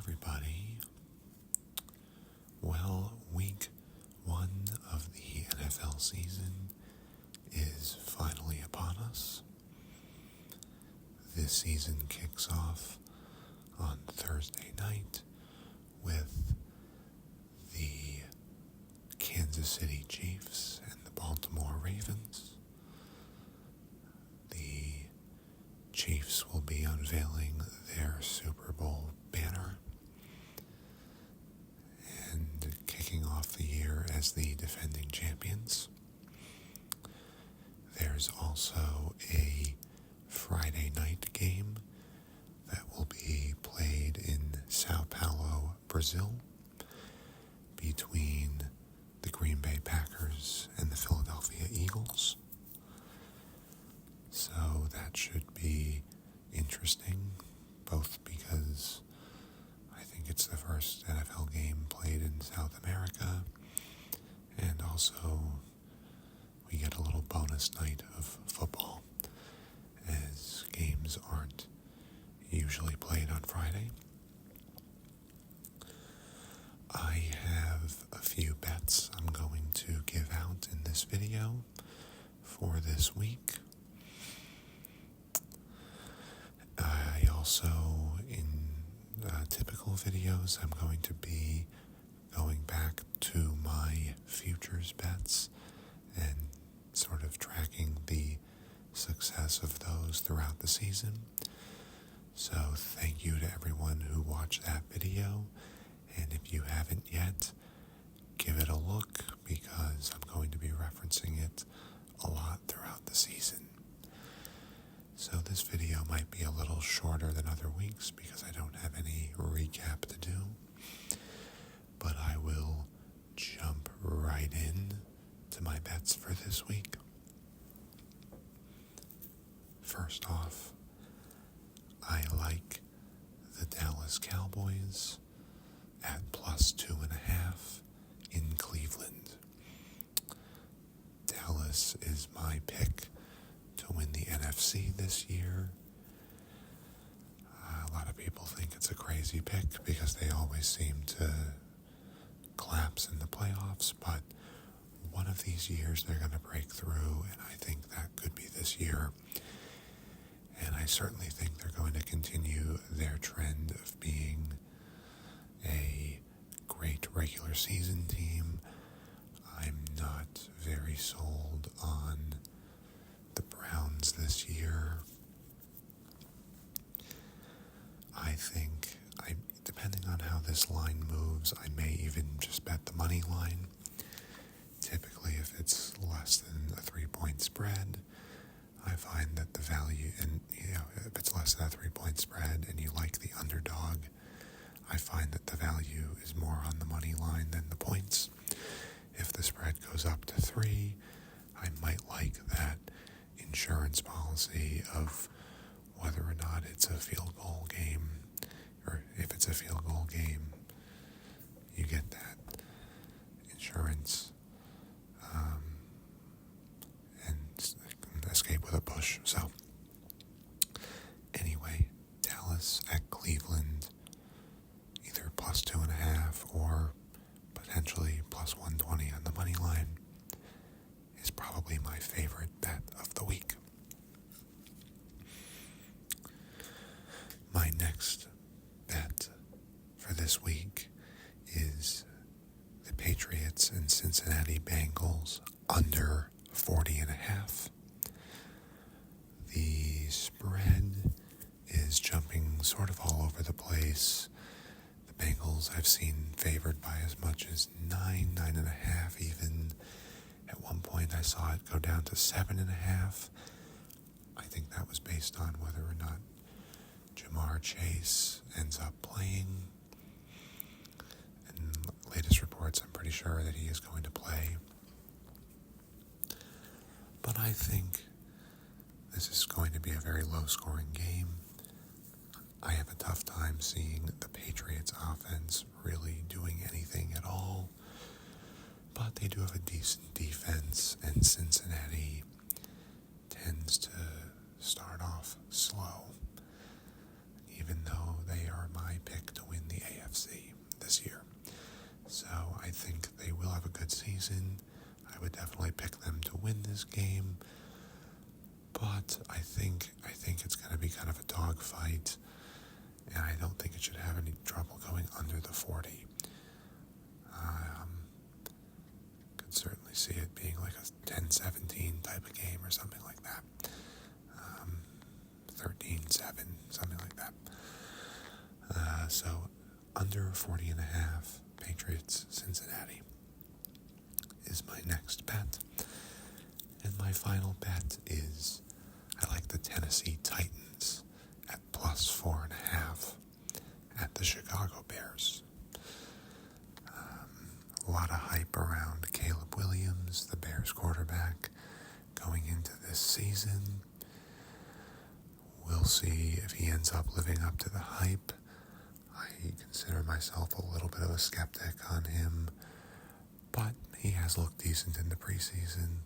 everybody. Well, week 1 of the NFL season is finally upon us. This season kicks off on Thursday night with the Kansas City Chiefs and the Baltimore Ravens. The Chiefs will be unveiling their Super Bowl banner and kicking off the year as the defending champions. There's also a Friday night game that will be played in Sao Paulo, Brazil, between the Green Bay Packers and the Philadelphia Eagles. So that should be interesting, both because I think it's the first NFL game played in South America, and also we get a little bonus night of football, as games aren't usually played on Friday. I have a few bets I'm going to give out in this video for this week. I also, in typical videos, I'm going to be going back to my futures bets and sort of tracking the success of those throughout the season. So thank you to everyone who watched that video, and if you haven't yet, give it a look because I'm going to be referencing it a lot throughout the season. So this video might be a little shorter than other weeks because I don't have any recap to do, but I will jump right in to my bets for this week. First off, I like the Dallas Cowboys at +2.5 in Cleveland. Dallas is my pick to win the NFC this year. A lot of people think it's a crazy pick because they always seem to collapse in the playoffs, but one of these years they're going to break through, and I think that could be this year. And I certainly think they're going to continue their trend of being a great regular season team. I'm not very sold on the Browns this year. I think, depending on how this line moves, I may even just bet the money line. Typically, if it's less than a 3-point spread, I find that the value, and if it's less than a 3-point spread and you like the underdog, I find that the value is more on the money line than the points. If the spread goes up to 3, I might like that insurance policy of whether or not it's a field goal game, or if it's a field goal game, you get that insurance and escape with a push. So anyway, Dallas at Cleveland, either +2.5 or potentially +120 on the money line, is probably my favorite bet of the week. My next bet for this week is the Patriots and Cincinnati Bengals under 40.5. The spread is jumping sort of all over the place. The Bengals I've seen favored by as much as 9.5 even. At one point I saw it go down to 7.5. I think that was based on whether or not Jamar Chase ends up playing. And latest reports, I'm pretty sure that he is going to play. But I think this is going to be a very low-scoring game. I have a tough time seeing the Patriots offense really doing anything at all. But they do have a decent defense, and Cincinnati tends to start off slow, even though they are my pick to win the season. I would definitely pick them to win this game, but I think it's going to be kind of a dogfight, and I don't think it should have any trouble going under the 40. Could certainly see it being like a 10-17 type of game or something like that. 13-7, something like that. So under 40.5, Patriots, Cincinnati is my next bet. And my final bet is I like the Tennessee Titans at plus 4.5 at the Chicago Bears. A lot of hype around Caleb Williams, the Bears quarterback, going into this season. We'll see if he ends up living up to the hype. I consider myself a little bit of a skeptic on him, but he has looked decent in the preseason.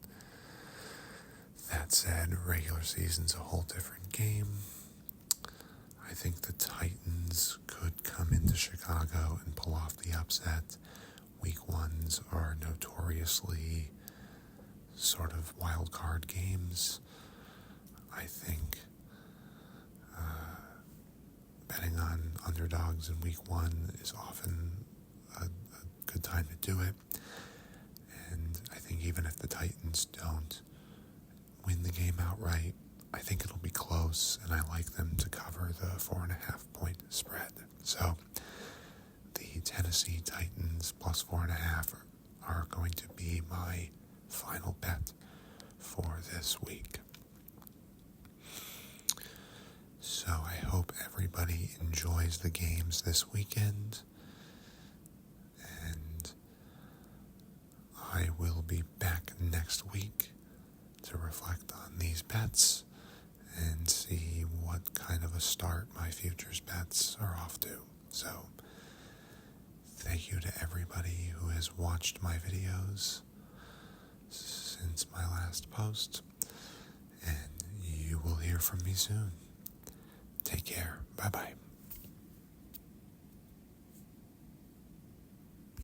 That said, regular season's a whole different game. I think the Titans could come into Chicago and pull off the upset. Week ones are notoriously sort of wild card games. I think betting on underdogs in week one is often a good time to do it. And I think even if the Titans don't win the game outright, I think it'll be close, and I like them to cover the 4.5 point spread. So the Tennessee Titans plus 4.5 are going to be my final bet for this week. So I hope everybody enjoys the games this weekend, and I will be back next week to reflect on these bets and see what kind of a start my futures bets are off to. So thank you to everybody who has watched my videos since my last post, and you will hear from me soon. Take care. Bye-bye.